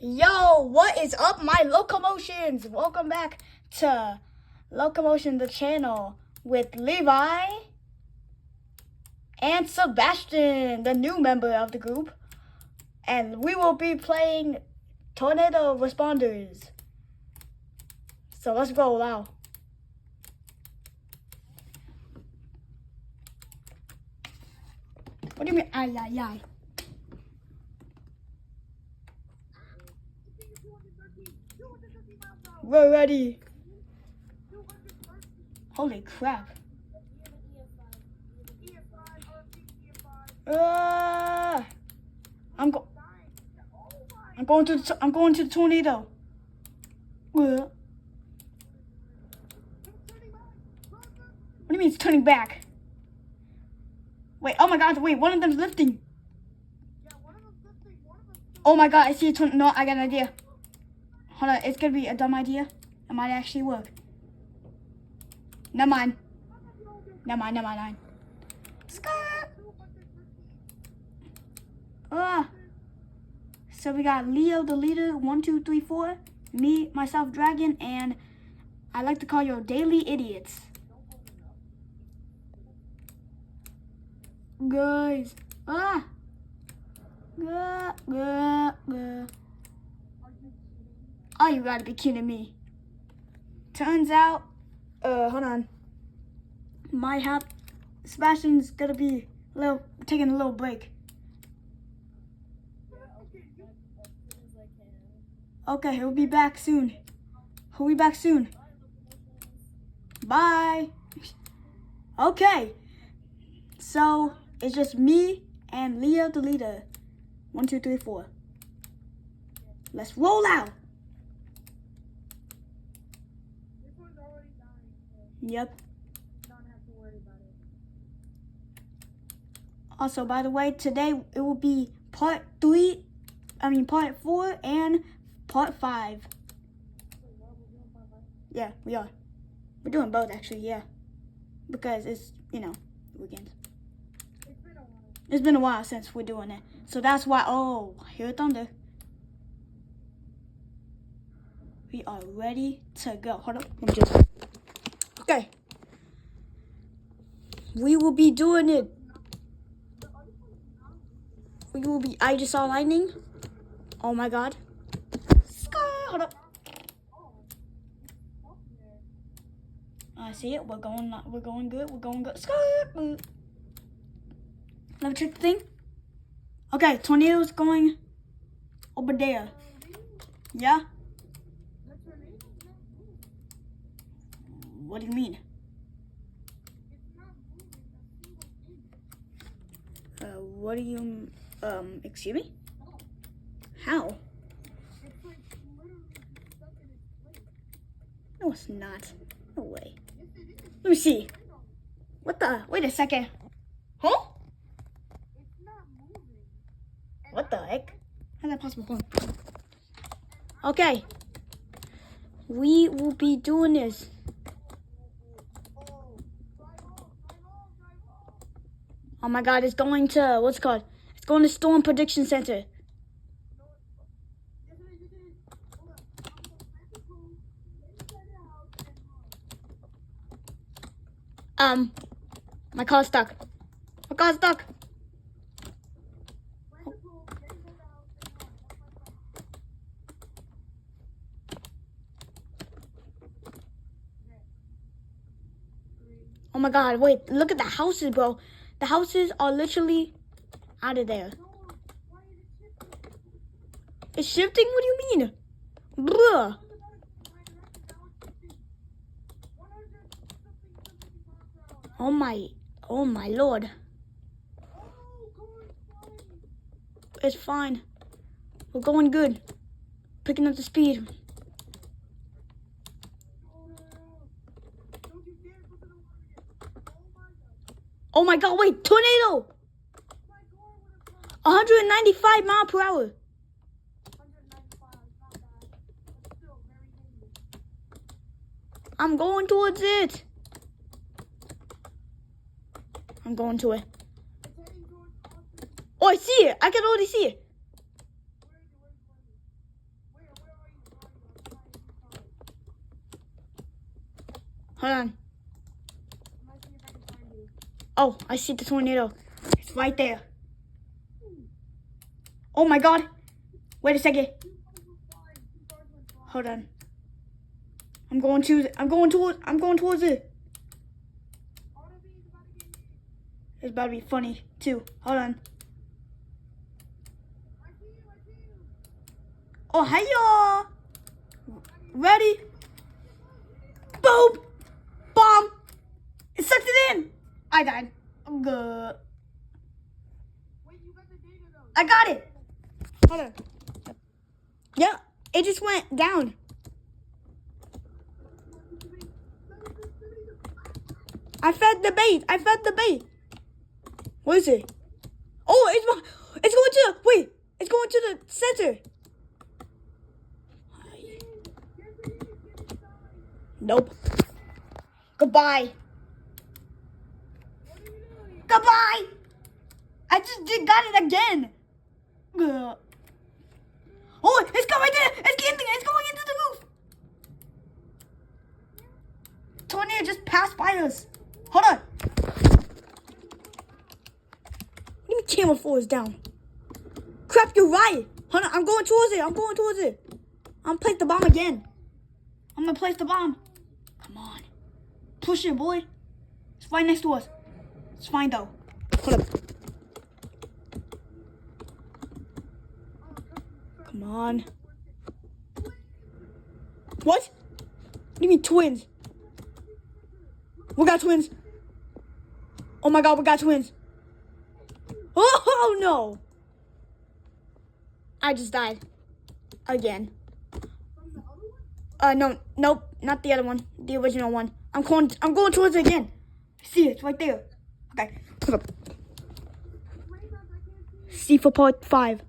Yo, what is up, my locomotions? Welcome back to Locomotion the channel with Levi and Sebastian, the new member of the group. And we will be playing Tornado Responders. So let's go now. What do you mean, ay, ay, ay? We're ready. Holy crap. I'm going to the tornado. What do you mean it's turning back? Wait, oh my god, wait, one of them's lifting. Oh my god, I see a tornado. No, I got an idea. Hold on, it's gonna be a dumb idea. It might actually work. Never mind. So we got Leo the leader, 1, 2, 3, 4. Me, myself, Dragon, and I like to call you daily idiots. Guys. Oh, you gotta be kidding me. Turns out, hold on. Sebastian's gonna be taking a little break. Okay, he'll be back soon. Bye. Okay. So, it's just me and Leo the leader. 1, 2, 3, 4. Let's roll out. Yep. Don't have to worry about it. Also, by the way, today it will be part 4 and part 5. Yeah, we are. We're doing both actually, yeah. Because it's, weekends. It's been a while since we're doing it. So that's why, hear thunder. We are ready to go. Hold up, let me just... Okay. We will be doing it. I just saw lightning. Oh my god. Hold up. I see it. We're going good. Let me check the thing. Okay, tornado's going over there. Yeah? What do you mean? What do you, excuse me? How? No, it's not. No way. Let me see. What the? Wait a second. Huh? What the heck? How's that possible? Okay. We will be doing this. Oh my god, it's going to, what's it called? It's going to Storm Prediction Center. My car's stuck. Oh my god, wait, look at the houses, bro. The houses are literally out of there. It's shifting? What do you mean? Bruh. Oh my lord. It's fine. We're going good. Picking up the speed. Oh my god, wait, tornado! 195 miles per hour. I'm going towards it. I'm going to it. Oh, I see it. I can already see it. Hold on. I'm gonna see if I can find you. Oh, I see the tornado. It's right there. Oh my god. Wait a second. Hold on. I'm going towards it. It's about to be funny too. Hold on. Oh, hey y'all. Ready? Boom. Bomb. It sucked it in. I died. I'm good. I got it. Hold on. Yeah, it just went down. I fed the bait. What is it? Oh, it's going to the center. Nope. Goodbye. I just got it again. Ugh. Oh, it's going right there. It's going into the roof. Tornado just passed by us. Hold on. Let me camera 4 is down. Crap, you're right. Hold on, I'm going towards it. I'm gonna place the bomb again. Come on. Push it, boy. It's right next to us. It's fine though. Hold up. Come on. What? What do you mean twins? We got twins. Oh my god, we got twins. Oh no. I just died. Again. Nope, not the other one. The original one. I'm going towards it again. See it, it's right there. Okay. Hold up. C for part 5.